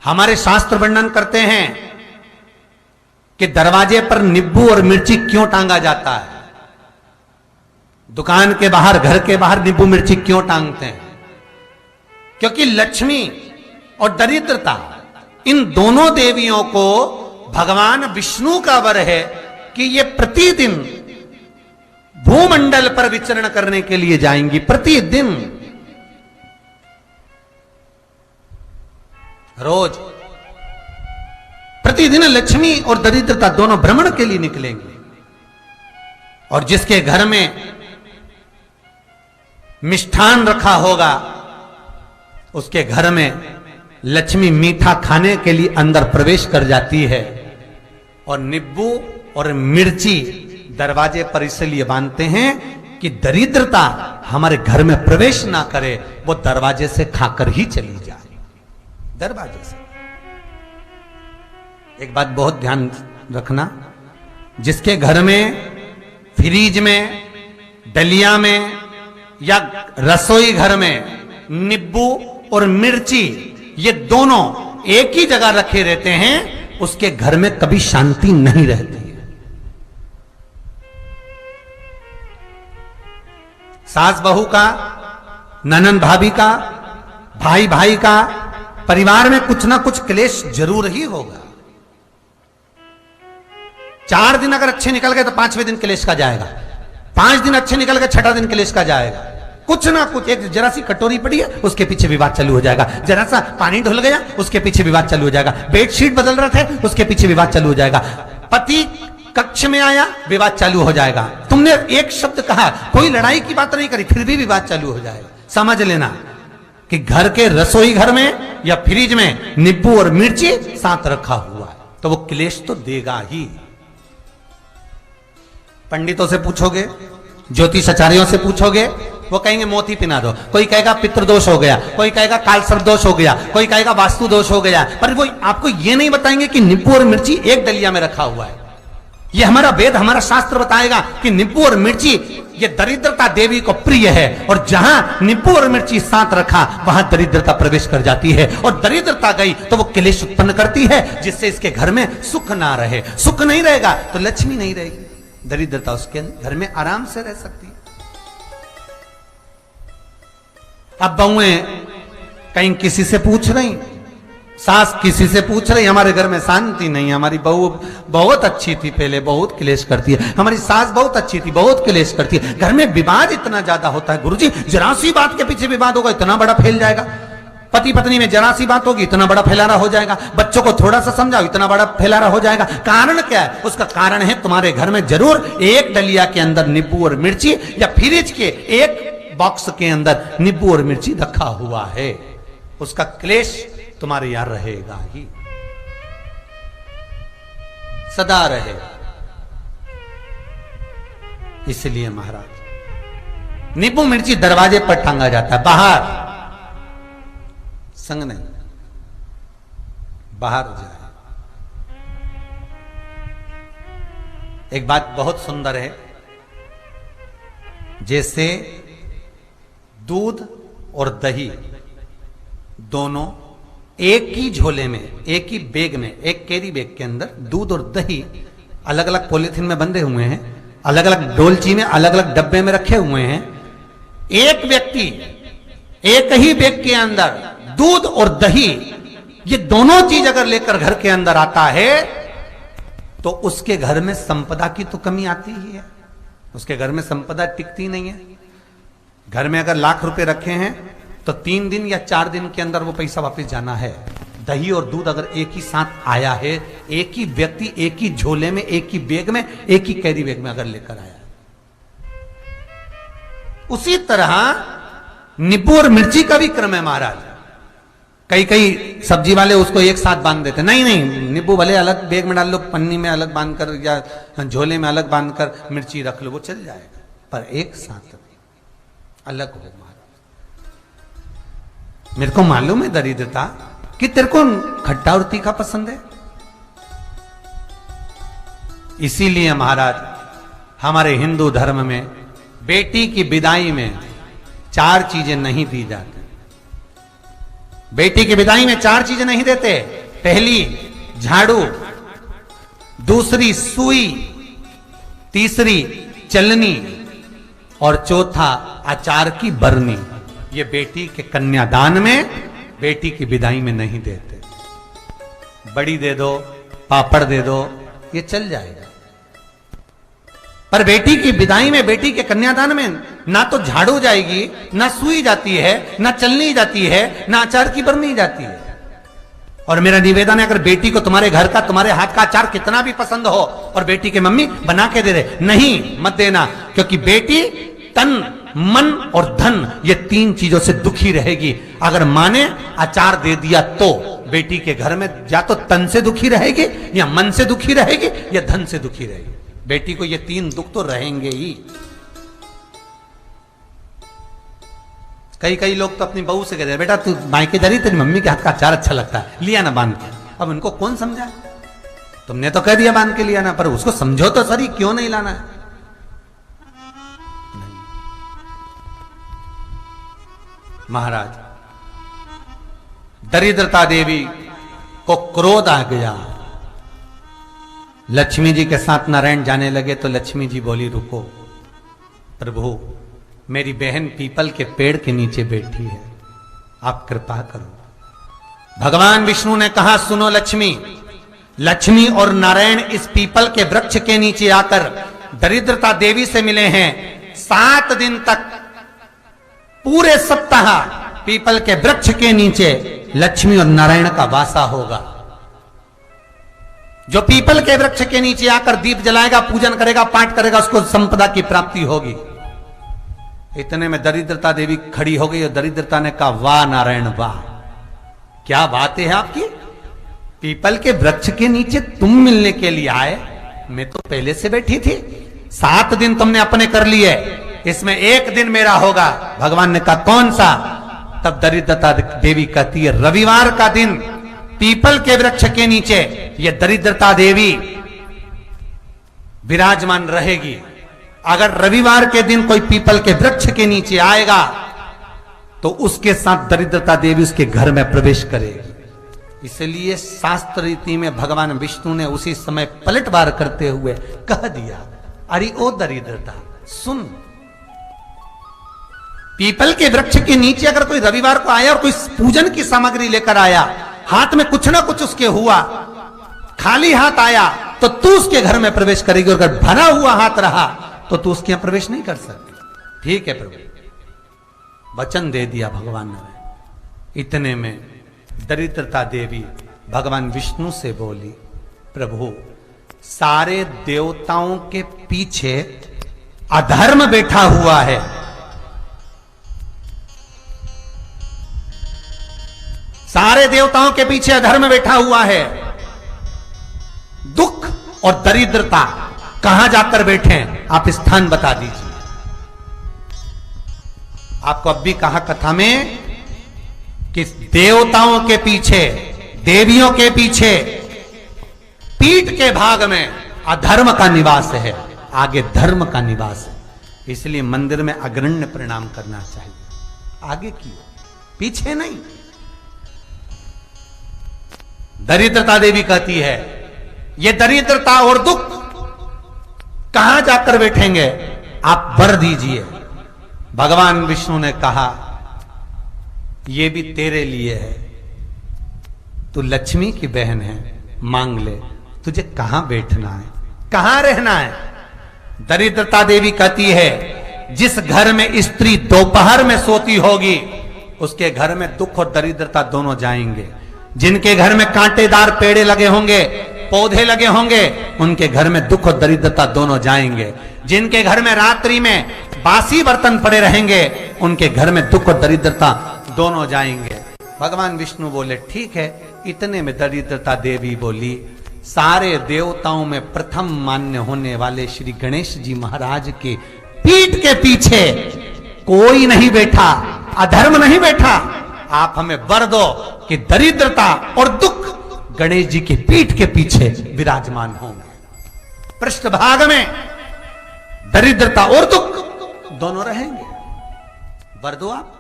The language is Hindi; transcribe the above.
हमारे शास्त्र वर्णन करते हैं कि दरवाजे पर नींबू और मिर्ची क्यों टांगा जाता है। दुकान के बाहर, घर के बाहर नींबू मिर्ची क्यों टांगते हैं? क्योंकि लक्ष्मी और दरिद्रता, इन दोनों देवियों को भगवान विष्णु का वर है कि ये प्रतिदिन भूमंडल पर विचरण करने के लिए जाएंगी। प्रतिदिन, रोज प्रतिदिन लक्ष्मी और दरिद्रता दोनों भ्रमण के लिए निकलेंगे। और जिसके घर में मिष्ठान रखा होगा, उसके घर में लक्ष्मी मीठा खाने के लिए अंदर प्रवेश कर जाती है। और नींबू और मिर्ची दरवाजे पर इसलिए बांधते हैं कि दरिद्रता हमारे घर में प्रवेश ना करे, वो दरवाजे से खाकर ही चली जाए। दरवाजे से। एक बात बहुत ध्यान रखना, जिसके घर में फ्रिज में, डलिया में या रसोई घर में नींबू और मिर्ची ये दोनों एक ही जगह रखे रहते हैं, उसके घर में कभी शांति नहीं रहती है। सास बहू का, ननंद भाभी का, भाई भाई का, परिवार में कुछ ना कुछ क्लेश जरूर ही होगा। 4 दिन अगर अच्छे निकल गए तो 5वें दिन क्लेश का जाएगा। 5 दिन अच्छे निकल गए, 6ठा दिन क्लेश का जाएगा। कुछ ना कुछ, एक जरा सी कटोरी पड़ी है उसके पीछे विवाद चालू हो जाएगा, जरा सा पानी ढुल गया उसके पीछे विवाद चालू हो जाएगा, बेडशीट बदल रहे थे उसके पीछे विवाद चालू हो जाएगा, पति कक्ष में आया विवाद चालू हो जाएगा, तुमने एक शब्द कहा, कोई लड़ाई की बात नहीं करी, फिर भी विवाद चालू हो जाएगा। समझ लेना कि घर के रसोई घर में या फ्रिज में नींबू और मिर्ची साथ रखा हुआ है तो वो क्लेश तो देगा ही। पंडितों से पूछोगे, ज्योतिषाचार्यों से पूछोगे, वो कहेंगे मोती पिना दो, कोई कहेगा पितृदोष हो गया, कोई कहेगा कालसर्प दोष हो गया, कोई कहेगा वास्तु दोष हो गया, पर वो आपको ये नहीं बताएंगे कि नींबू और मिर्ची एक डलिया में रखा हुआ है। ये हमारा वेद, हमारा शास्त्र बताएगा कि नींबू और मिर्ची ये दरिद्रता देवी को प्रिय है, और जहां नींबू और मिर्ची साथ रखा वहां दरिद्रता प्रवेश कर जाती है, और दरिद्रता गई तो वो क्लेश उत्पन्न करती है, जिससे इसके घर में सुख ना रहे। सुख नहीं रहेगा तो लक्ष्मी नहीं रहेगी, दरिद्रता उसके घर में आराम से रह सकती है। अब बहुएं कहीं किसी से पूछ रही, सास किसी से पूछ रही, हमारे घर में शांति नहीं, हमारी बहू बहुत अच्छी थी पहले, बहुत क्लेश करती है, हमारी सास बहुत अच्छी थी, बहुत क्लेश करती है, घर में विवाद इतना ज्यादा होता है। गुरुजी, जरा सी बात के पीछे विवाद होगा इतना बड़ा फैल जाएगा, पति पत्नी में जरा सी बात होगी इतना बड़ा फैलाना हो जाएगा, बच्चों को थोड़ा सा समझाओ इतना बड़ा फैलाना हो जाएगा। कारण क्या है? उसका कारण है तुम्हारे घर में जरूर एक डलिया के अंदर नींबू और मिर्ची या फ्रिज के एक बॉक्स के अंदर नींबू और मिर्ची रखा हुआ है, उसका क्लेश तुम्हारे यार रहेगा ही, सदा रहेगा। इसलिए महाराज नींबू मिर्ची दरवाजे पर टांगा जाता है, बाहर संग नहीं, बाहर जाए। एक बात बहुत सुंदर है, जैसे दूध और दही दोनों एक ही झोले में, एक ही बैग में, एक कैरी बैग के अंदर दूध और दही अलग अलग पॉलिथीन में बंधे हुए हैं, अलग अलग डोलची में, अलग अलग डब्बे में रखे हुए हैं। एक व्यक्ति एक ही बैग के अंदर दूध और दही ये दोनों चीज अगर लेकर घर के अंदर आता है तो उसके घर में संपदा की तो कमी आती ही है, उसके घर में संपदा टिकती नहीं है। घर में अगर लाख रुपए रखे हैं तो 3 दिन या 4 दिन के अंदर वो पैसा वापस जाना है। दही और दूध अगर एक ही साथ आया है, एक ही व्यक्ति एक ही झोले में, एक ही बैग में, एक ही कैरी बैग में अगर लेकर आया, उसी तरह नींबू और मिर्ची का भी क्रम है महाराज। कई कई सब्जी वाले उसको एक साथ बांध देते, नहीं नहीं, नींबू भले अलग बैग में डाल लो, पन्नी में अलग बांधकर या झोले में अलग बांधकर मिर्ची रख लो, वो चल जाएगा, पर एक साथ अलग हो। मेरे को मालूम है दरिद्रता कि तेरे को खट्टा और तीखा पसंद है, इसीलिए महाराज हमारे हिंदू धर्म में बेटी की विदाई में 4 चीजें नहीं दी जाती। बेटी की विदाई में 4 चीजें नहीं देते। पहली झाड़ू, दूसरी सुई, तीसरी चलनी और चौथा अचार की बरनी। ये बेटी के कन्यादान में, बेटी की विदाई में नहीं देते। बड़ी दे दो, पापड़ दे दो, ये चल जाएगा, पर बेटी की विदाई में, बेटी के कन्यादान में ना तो झाड़ू जाएगी, ना सुई जाती है, ना चलनी जाती है, ना अचार की बरनी जाती है। और मेरा निवेदन है, अगर बेटी को तुम्हारे घर का, तुम्हारे हाथ का अचार कितना भी पसंद हो और बेटी के मम्मी बना के दे दे, नहीं, मत देना, क्योंकि बेटी तन, मन और धन, ये 3 चीजों से दुखी रहेगी। अगर मां ने अचार दे दिया तो बेटी के घर में या तो तन से दुखी रहेगी, या मन से दुखी रहेगी, या धन से दुखी रहेगी। बेटी को ये 3 दुख तो रहेंगे ही। कई लोग तो अपनी बहू से कहते हैं, बेटा तू मायके जा रही, तेरी मम्मी के हाथ का अचार अच्छा लगता है, लिया ना बांध के। अब उनको कौन समझा? तुमने तो कह दिया बांध के लिया ना, पर उसको समझो तो सही, क्यों नहीं लाना है? महाराज, दरिद्रता देवी को क्रोध आ गया। लक्ष्मी जी के साथ नारायण जाने लगे तो लक्ष्मी जी बोली, रुको प्रभु, मेरी बहन पीपल के पेड़ के नीचे बैठी है, आप कृपा करो। भगवान विष्णु ने कहा, सुनो लक्ष्मी, लक्ष्मी और नारायण इस पीपल के वृक्ष के नीचे आकर दरिद्रता देवी से मिले हैं। 7 दिन तक, पूरे सप्ताह पीपल के वृक्ष के नीचे लक्ष्मी और नारायण का वासा होगा। जो पीपल के वृक्ष के नीचे आकर दीप जलाएगा, पूजन करेगा, पाठ करेगा, उसको संपदा की प्राप्ति होगी। इतने में दरिद्रता देवी खड़ी हो गई और दरिद्रता ने कहा, वाह नारायण वाह, क्या बात है आपकी, पीपल के वृक्ष के नीचे तुम मिलने के लिए आए, मैं तो पहले से बैठी थी। 7 दिन तुमने अपने कर लिए, इसमें 1 दिन मेरा होगा। भगवान ने कहा, कौन सा? तब दरिद्रता देवी कहती है, रविवार का दिन पीपल के वृक्ष के नीचे ये दरिद्रता देवी विराजमान रहेगी। अगर रविवार के दिन कोई पीपल के वृक्ष के नीचे आएगा तो उसके साथ दरिद्रता देवी उसके घर में प्रवेश करेगी। इसलिए शास्त्र रीति में भगवान विष्णु ने उसी समय पलटवार करते हुए कह दिया, अरे ओ दरिद्रता सुन, पीपल के वृक्ष के नीचे अगर कोई रविवार को आया और कोई पूजन की सामग्री लेकर आया, हाथ में कुछ ना कुछ उसके हुआ, खाली हाथ आया, तो तू उसके घर में प्रवेश करेगी, और अगर भरा हुआ हाथ रहा तो तू उसके यहां प्रवेश नहीं कर सकती। ठीक है प्रभु, वचन दे दिया भगवान ने। इतने में दरिद्रता देवी भगवान विष्णु से बोली, प्रभु, सारे देवताओं के पीछे अधर्म बैठा हुआ है, सारे देवताओं के पीछे अधर्म बैठा हुआ है, दुख और दरिद्रता कहां जाकर बैठे हैं, आप स्थान बता दीजिए। आपको अब भी कहा कथा में कि देवताओं के पीछे, देवियों के पीछे, पीठ के भाग में अधर्म का निवास है, आगे धर्म का निवास है। इसलिए मंदिर में अग्रण्य प्रणाम करना चाहिए, आगे की पीछे नहीं। दरिद्रता देवी कहती है, ये दरिद्रता और दुख कहां जाकर बैठेंगे, आप वर दीजिए। भगवान विष्णु ने कहा, ये भी तेरे लिए है, तू लक्ष्मी की बहन है, मांग ले, तुझे कहां बैठना है, कहां रहना है। दरिद्रता देवी कहती है, जिस घर में स्त्री दोपहर में सोती होगी उसके घर में दुख और दरिद्रता दोनों जाएंगे। जिनके घर में कांटेदार पेड़े लगे होंगे, पौधे लगे होंगे, उनके घर में दुख और दरिद्रता दोनों जाएंगे। जिनके घर में रात्रि में बासी बर्तन पड़े रहेंगे, उनके घर में दुख और दरिद्रता दोनों जाएंगे। भगवान विष्णु बोले, ठीक है। इतने में दरिद्रता देवी बोली, सारे देवताओं में प्रथम मान्य होने वाले श्री गणेश जी महाराज के पीठ के पीछे कोई नहीं बैठा, अधर्म नहीं बैठा। आप हमें वर दो कि दरिद्रता और दुख गणेश जी की पीठ के पीछे विराजमान होंगे, पृष्ठभाग में दरिद्रता और दुख दोनों रहेंगे। वर दो आप।